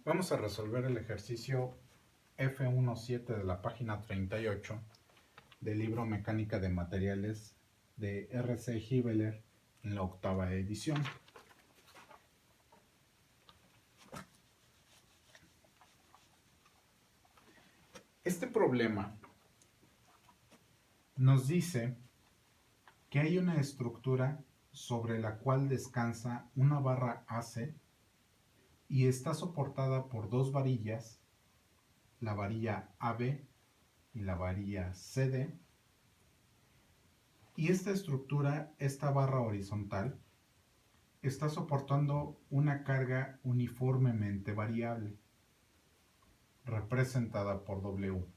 Vamos a resolver el ejercicio F17 de la página 38 del libro Mecánica de Materiales de R.C. Hibbeler en la octava edición. Este problema nos dice que hay una estructura sobre la cual descansa una barra AC y está soportada por dos varillas, la varilla AB y la varilla CD. Y esta estructura, esta barra horizontal, está soportando una carga uniformemente variable, representada por W.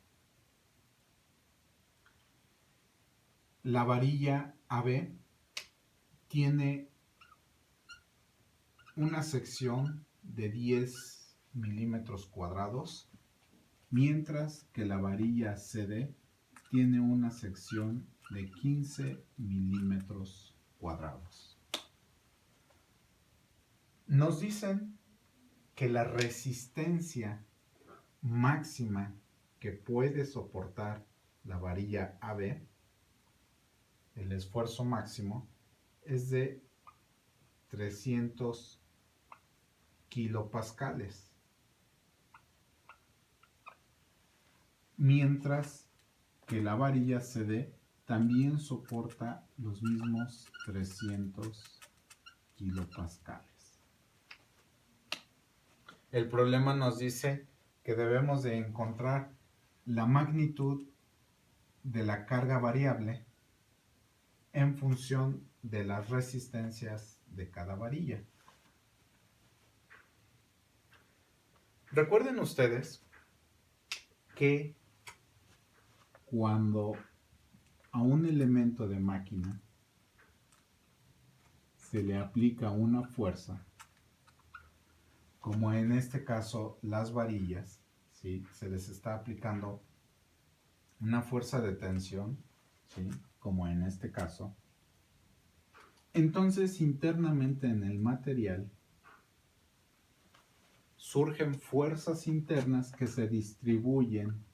La varilla AB tiene una sección de 10 milímetros cuadrados, mientras que la varilla CD tiene una sección de 15 milímetros cuadrados. Nos dicen que la resistencia máxima que puede soportar la varilla AB, el esfuerzo máximo, es de 300 kilopascales, mientras que la varilla CD también soporta los mismos 300 kilopascales. El problema nos dice que debemos de encontrar la magnitud de la carga variable en función de las resistencias de cada varilla. Recuerden ustedes que cuando a un elemento de máquina se le aplica una fuerza, como en este caso las varillas, ¿sí? Se les está aplicando una fuerza de tensión, ¿sí? Como en este caso. Entonces, internamente en el material surgen fuerzas internas que se distribuyen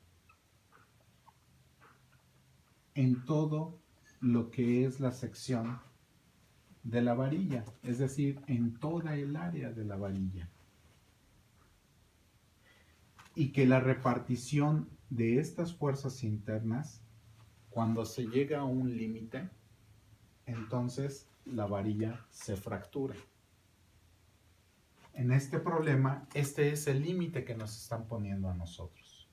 en todo lo que es la sección de la varilla, es decir, en toda el área de la varilla. Y que la repartición de estas fuerzas internas, cuando se llega a un límite, entonces la varilla se fractura. En este problema, este es el límite que nos están poniendo a nosotros.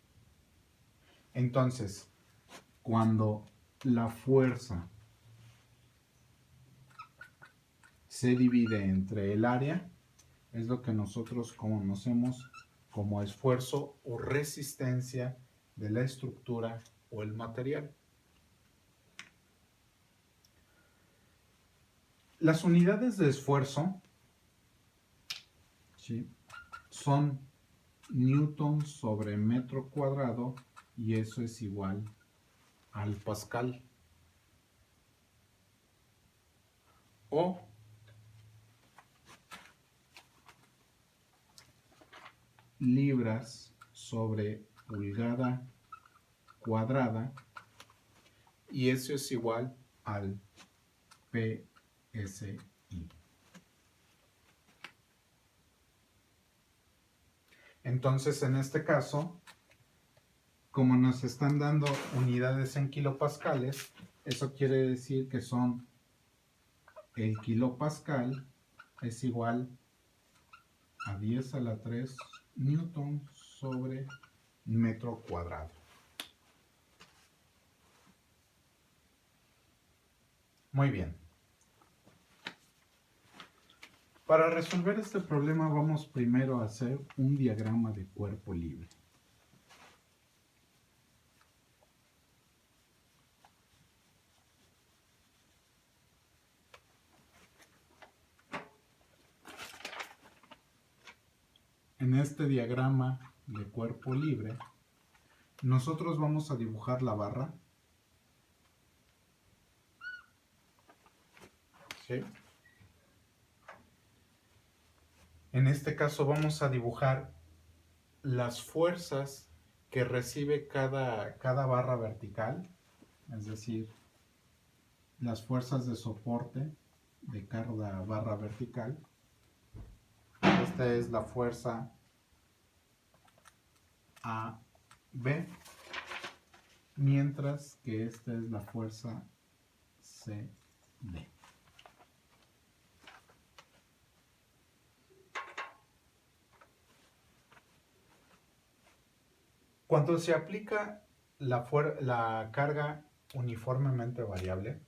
Entonces, cuando la fuerza se divide entre el área, es lo que nosotros conocemos como esfuerzo o resistencia de la estructura o el material. Las unidades de esfuerzo, ¿sí?, son newton sobre metro cuadrado, y eso es igual al pascal. O libras sobre pulgada cuadrada, y eso es igual al PSI. Entonces, en este caso, como nos están dando unidades en kilopascales, eso quiere decir que son el kilopascal es igual a 10 a la 3 newton sobre metro cuadrado. Muy bien. Para resolver este problema vamos primero a hacer un diagrama de cuerpo libre. En este diagrama de cuerpo libre, nosotros vamos a dibujar la barra. ¿Sí? En este caso vamos a dibujar las fuerzas que recibe cada barra vertical, es decir, las fuerzas de soporte de cada barra vertical. Esta es la fuerza AB, mientras que esta es la fuerza CD. Cuando se aplica la carga uniformemente variable,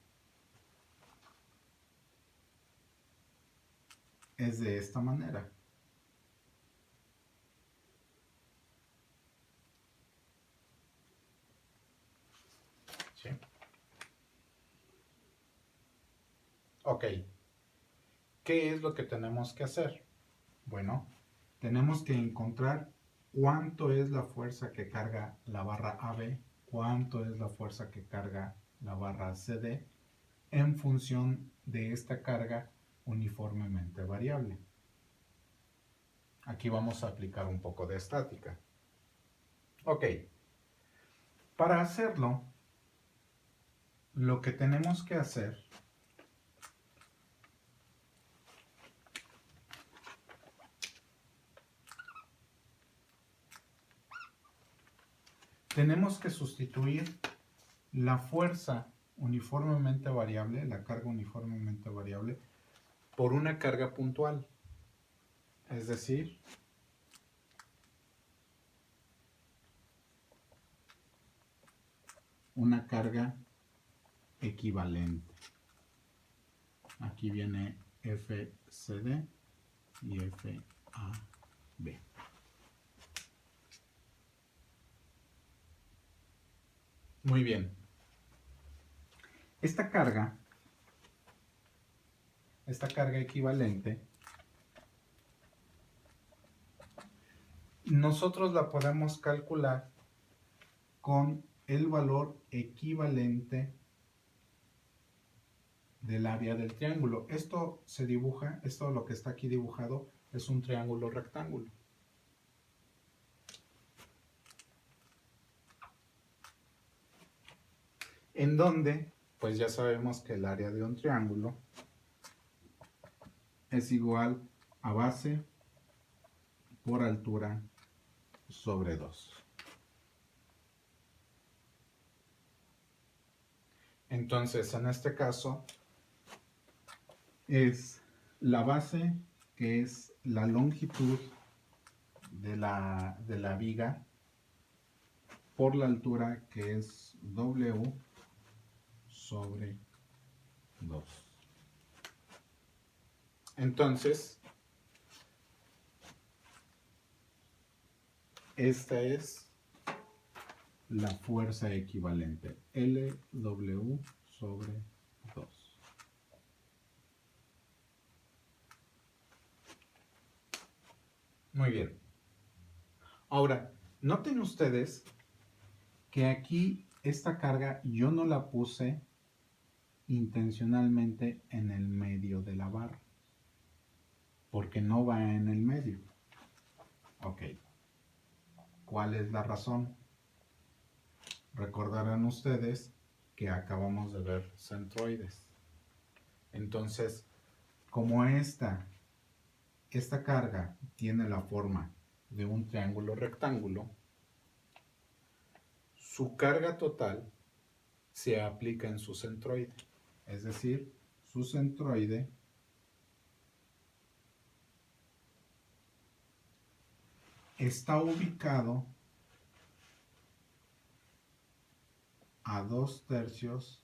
es de esta manera. ¿Sí? Ok. ¿Qué es lo que tenemos que hacer? Bueno, tenemos que encontrar cuánto es la fuerza que carga la barra AB, cuánto es la fuerza que carga la barra CD, en función de esta carga uniformemente variable. Aquí vamos a aplicar un poco de estática. Ok. Para hacerlo, lo que tenemos que hacer tenemos que sustituir la fuerza uniformemente variable, la carga uniformemente variable, por una carga puntual. Es decir, una carga equivalente. Aquí viene FCD y FAB. Muy bien. Esta carga equivalente, nosotros la podemos calcular con el valor equivalente del área del triángulo. Esto se dibuja, esto lo que está aquí dibujado es un triángulo rectángulo. En donde, pues ya sabemos que el área de un triángulo es igual a base por altura sobre 2. Entonces, en este caso, es la base, que es la longitud de la viga, por la altura, que es W sobre 2. Entonces, esta es la fuerza equivalente, LW sobre 2. Muy bien. Ahora, noten ustedes que aquí esta carga yo no la puse intencionalmente en el medio de la barra, porque no va en el medio. Ok. ¿Cuál es la razón? Recordarán ustedes que acabamos de ver centroides. Entonces, como esta carga tiene la forma de un triángulo rectángulo, su carga total se aplica en su centroide. Es decir, su centroide está ubicado a 2/3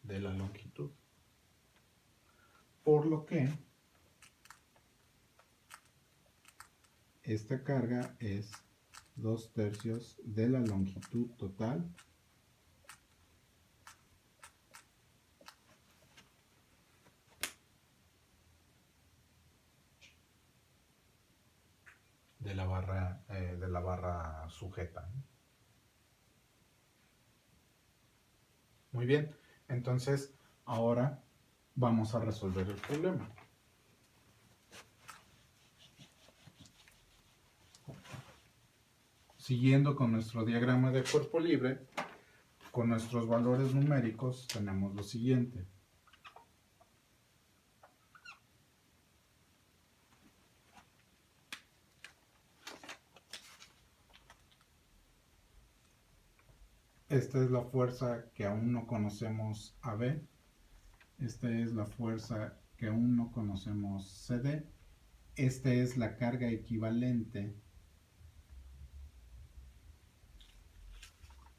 de la longitud. Por lo que esta carga es 2/3 de la longitud total de la barra sujeta. Muy bien, entonces ahora vamos a resolver el problema. siguiendo con nuestro diagrama de cuerpo libre, con nuestros valores numéricos tenemos lo siguiente. Esta es la fuerza que aún no conocemos AB. Esta es la fuerza que aún no conocemos CD. Esta es la carga equivalente.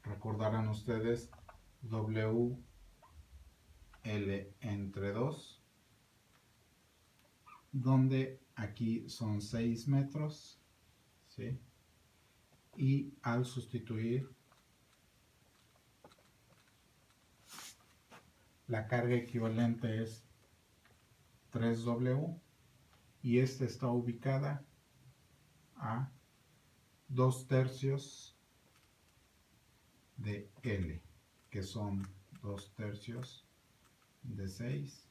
Recordarán ustedes WL entre 2, donde aquí son 6 metros, ¿sí? Y al sustituir la carga equivalente es 3W y esta está ubicada a 2/3 de L, que son 2/3 de 6,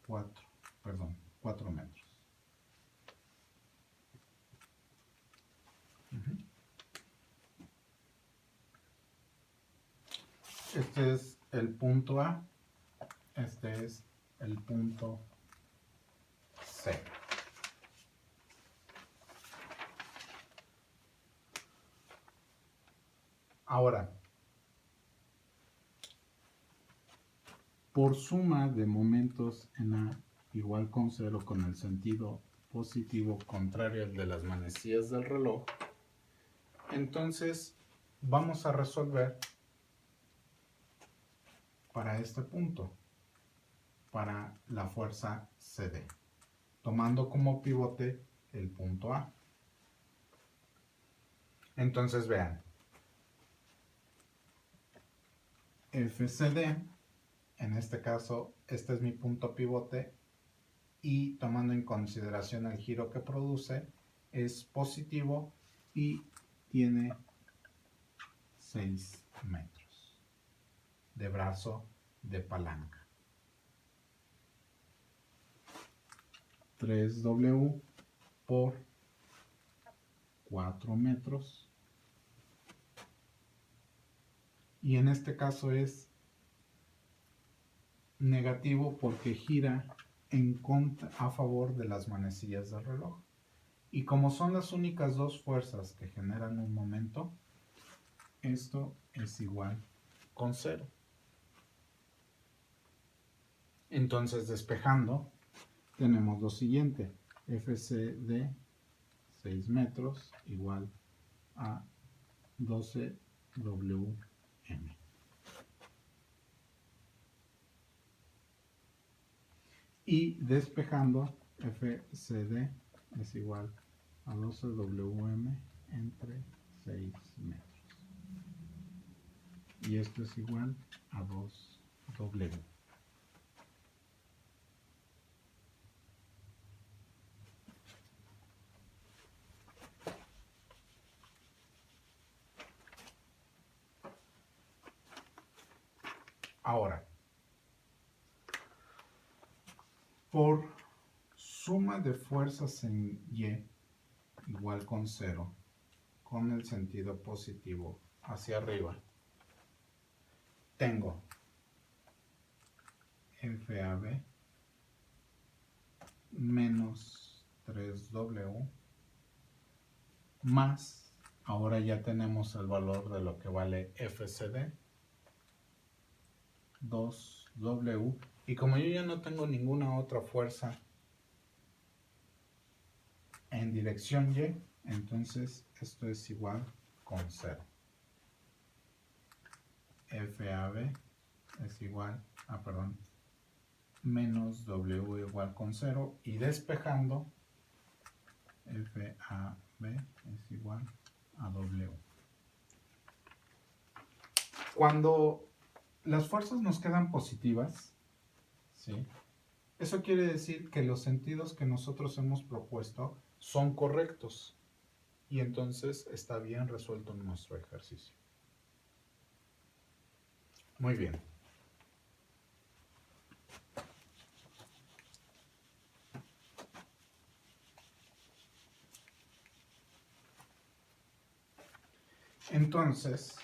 4 metros. Este es el punto A, este es el punto C. Ahora, por suma de momentos en A igual con 0 con el sentido positivo contrario al de las manecillas del reloj, entonces vamos a resolver para este punto, para la fuerza CD, tomando como pivote el punto A. Entonces vean, FCD, en este caso, este es mi punto pivote y tomando en consideración el giro que produce, es positivo y tiene 6 metros de brazo de palanca. 3W por 4 metros. Y en este caso es negativo porque gira a favor de las manecillas del reloj. Y como son las únicas dos fuerzas que generan un momento, esto es igual con 0. Entonces, despejando, tenemos lo siguiente. FC de 6 metros igual a 12 WM. Y despejando, FCD es igual a 12 WM entre 6 metros. Y esto es igual a 2W. Ahora, por suma de fuerzas en Y igual con 0, con el sentido positivo hacia arriba, tengo FAB menos 3W más, ahora ya tenemos el valor de lo que vale FCD, 2W, y como yo ya no tengo ninguna otra fuerza en dirección Y, entonces esto es igual con 0. FAB es igual a, menos W igual con 0, y despejando, FAB es igual a W. Cuando las fuerzas nos quedan positivas, ¿sí? Eso quiere decir que los sentidos que nosotros hemos propuesto son correctos y entonces está bien resuelto nuestro ejercicio. Muy bien. Entonces,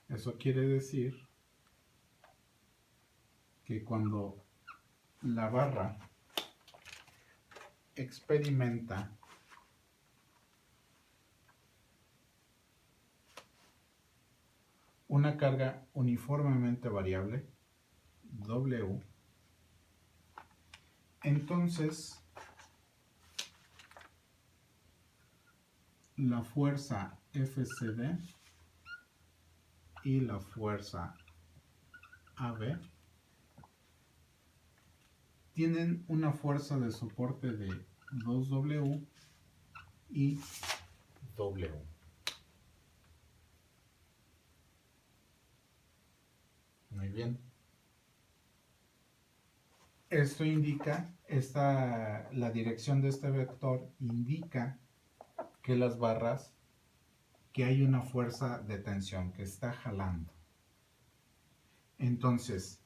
eso quiere decir que cuando la barra experimenta una carga uniformemente variable, W, entonces la fuerza FCD y la fuerza AB tienen una fuerza de soporte de 2W y W. Muy bien. Esto indica, la dirección de este vector indica que las barras, que hay una fuerza de tensión que está jalando. Entonces,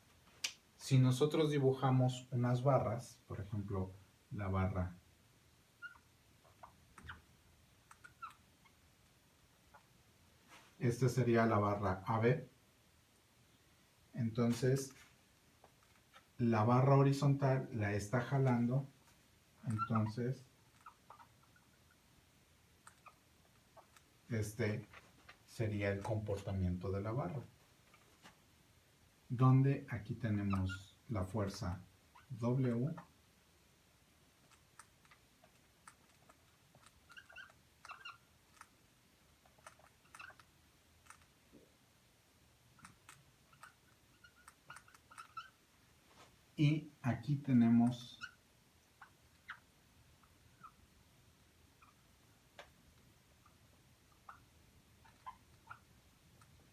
si nosotros dibujamos unas barras, por ejemplo, la barra esta sería la barra AB, entonces la barra horizontal la está jalando, entonces este sería el comportamiento de la barra, donde aquí tenemos la fuerza W y aquí tenemos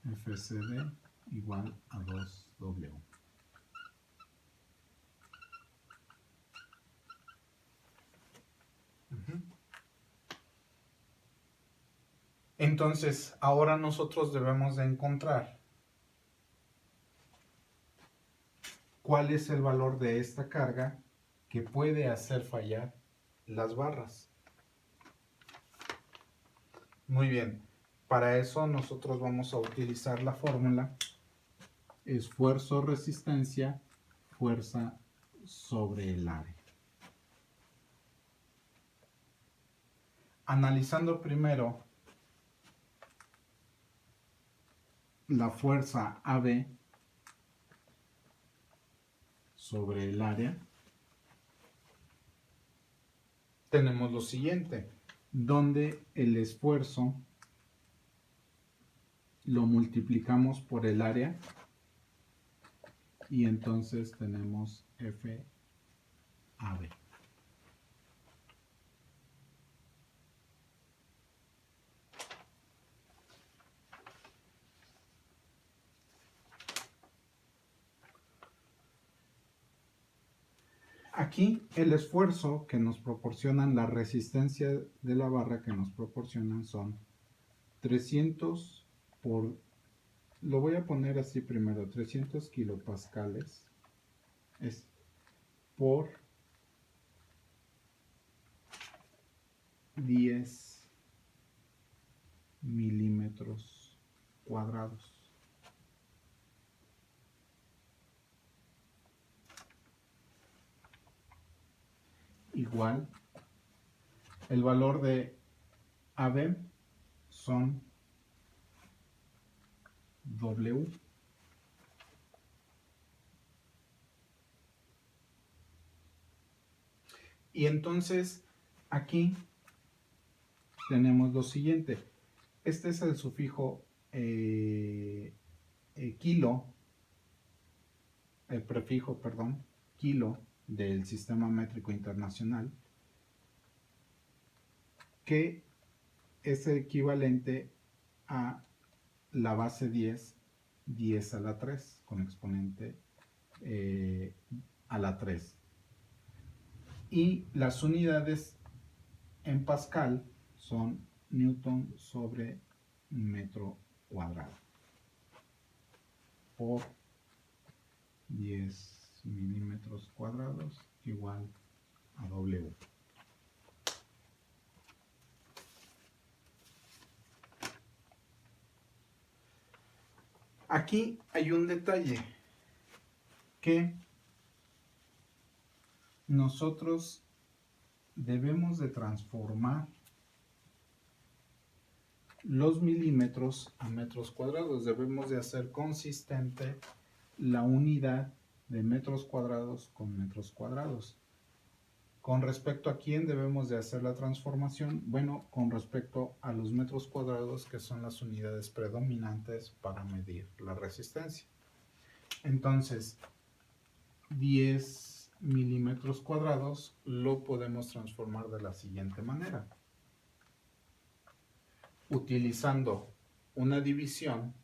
FCD igual a 2W. Entonces, ahora nosotros debemos de encontrar cuál es el valor de esta carga que puede hacer fallar las barras. Muy bien, para eso nosotros vamos a utilizar la fórmula esfuerzo-resistencia, fuerza sobre el área. Analizando primero la fuerza AB sobre el área, tenemos lo siguiente, donde el esfuerzo lo multiplicamos por el área y entonces tenemos FAB. Aquí el esfuerzo que nos proporcionan, la resistencia de la barra que nos proporcionan son 300 por, lo voy a poner así primero, 300 kilopascales es por 10 milímetros cuadrados. Igual, el valor de AB son W y entonces aquí tenemos lo siguiente, este es el sufijo kilo, el prefijo, perdón, kilo del Sistema Métrico Internacional, que es equivalente a la base 10, 10 a la 3, con exponente a la 3. Y las unidades en Pascal son Newton sobre metro cuadrado por 10 milímetros cuadrados igual a W. Aquí hay un detalle que nosotros debemos de transformar los milímetros a metros cuadrados. Debemos de hacer consistente la unidad de metros cuadrados con metros cuadrados. ¿Con respecto a quién debemos de hacer la transformación? Bueno, con respecto a los metros cuadrados, que son las unidades predominantes para medir la resistencia. Entonces, 10 milímetros cuadrados lo podemos transformar de la siguiente manera. Utilizando una división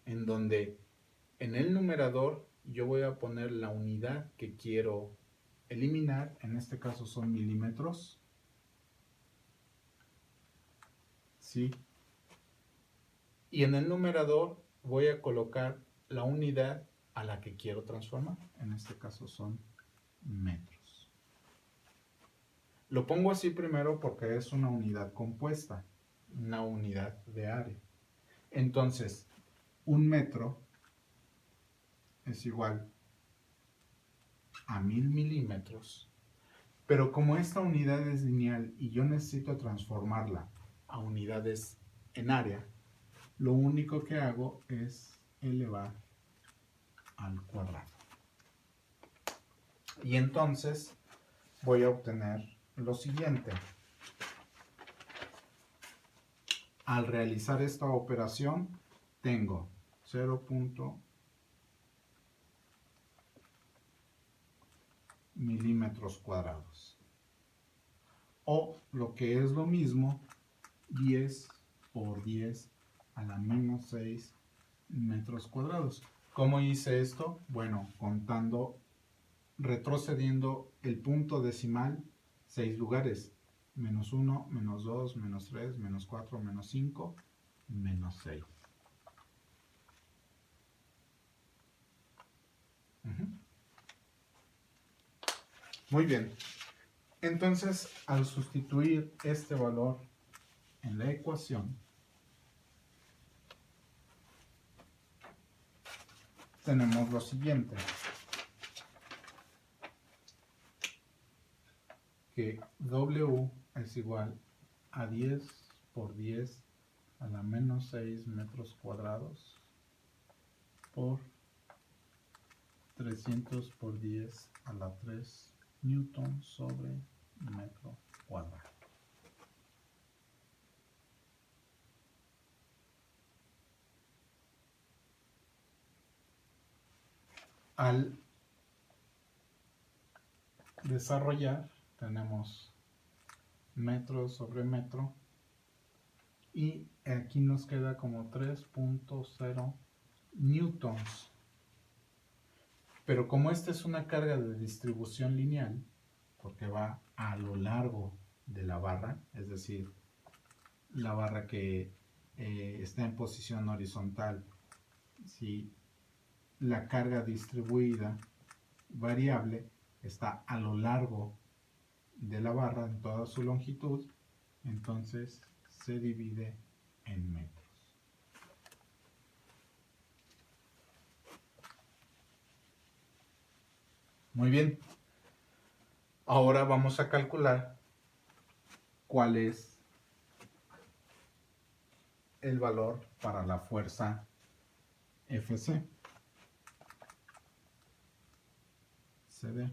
en donde en el numerador yo voy a poner la unidad que quiero eliminar, en este caso son milímetros, ¿sí? Y en el numerador voy a colocar la unidad a la que quiero transformar, en este caso son metros. Lo pongo así primero porque es una unidad compuesta, una unidad de área. Entonces, un metro es igual a 1000 milímetros, pero como esta unidad es lineal y yo necesito transformarla a unidades en área, lo único que hago es elevar al cuadrado. Y entonces voy a obtener lo siguiente. Al realizar esta operación, tengo 0. milímetros cuadrados. O lo que es lo mismo, 10 por 10 a la menos 6 metros cuadrados. ¿Cómo hice esto? Bueno, contando, retrocediendo el punto decimal 6 lugares. Menos 1, menos 2, menos 3, menos 4, menos 5, menos 6. Muy bien. Entonces, al sustituir este valor en la ecuación, tenemos lo siguiente. Que W es igual a 10 por 10 a la menos 6 metros cuadrados por 300 por 10 a la 3 newton sobre metro cuadrado. Al desarrollar tenemos metro sobre metro y aquí nos queda como 3.0 newtons. Pero como esta es una carga de distribución lineal, porque va a lo largo de la barra, es decir, la barra que está en posición horizontal, si la carga distribuida variable está a lo largo de la barra en toda su longitud, entonces se divide en metros. Muy bien. Ahora vamos a calcular cuál es el valor para la fuerza Fc. CD.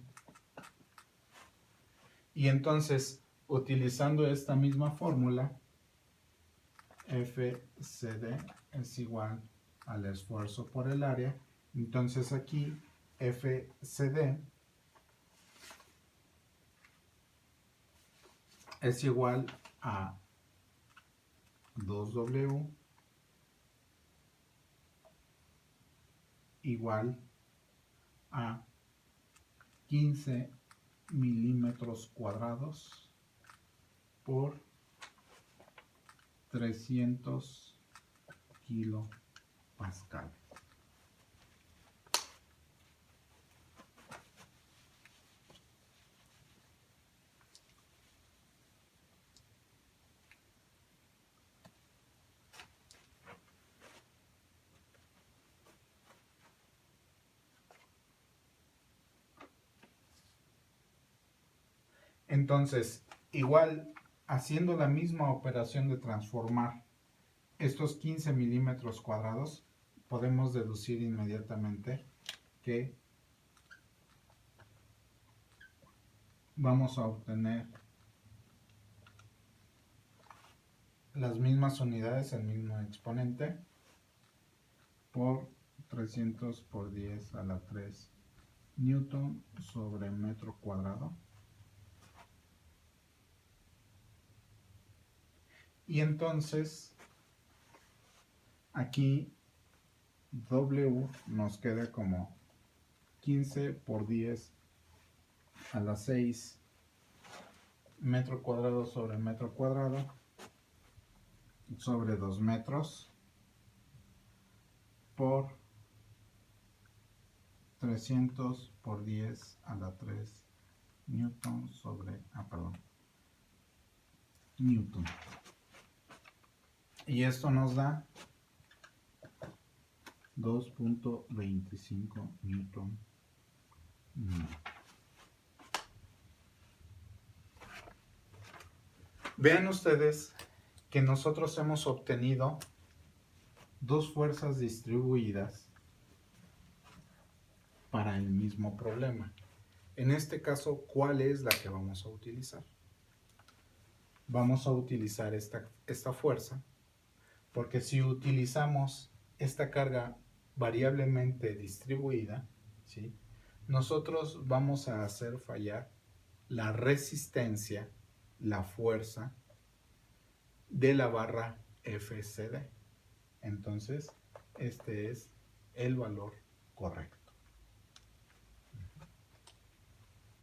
Y entonces, utilizando esta misma fórmula, FCD es igual al esfuerzo por el área. Entonces aquí FCD es igual a 2W igual a 15 milímetros cuadrados por 300 kilopascales. Entonces, igual, haciendo la misma operación de transformar estos 15 milímetros cuadrados, podemos deducir inmediatamente que vamos a obtener las mismas unidades, el mismo exponente, por 300 por 10 a la 3 newton sobre metro cuadrado. Y entonces, aquí W nos queda como 15 por 10 a la 6 metro cuadrado sobre metro cuadrado sobre 2 metros por 300 por 10 a la 3 newton sobre, newton. Y esto nos da 2.25 newton. Vean ustedes que nosotros hemos obtenido dos fuerzas distribuidas para el mismo problema. En este caso, ¿cuál es la que vamos a utilizar? Vamos a utilizar esta fuerza, porque si utilizamos esta carga variablemente distribuida, ¿sí?, nosotros vamos a hacer fallar la resistencia, la fuerza de la barra FCD. Entonces, este es el valor correcto.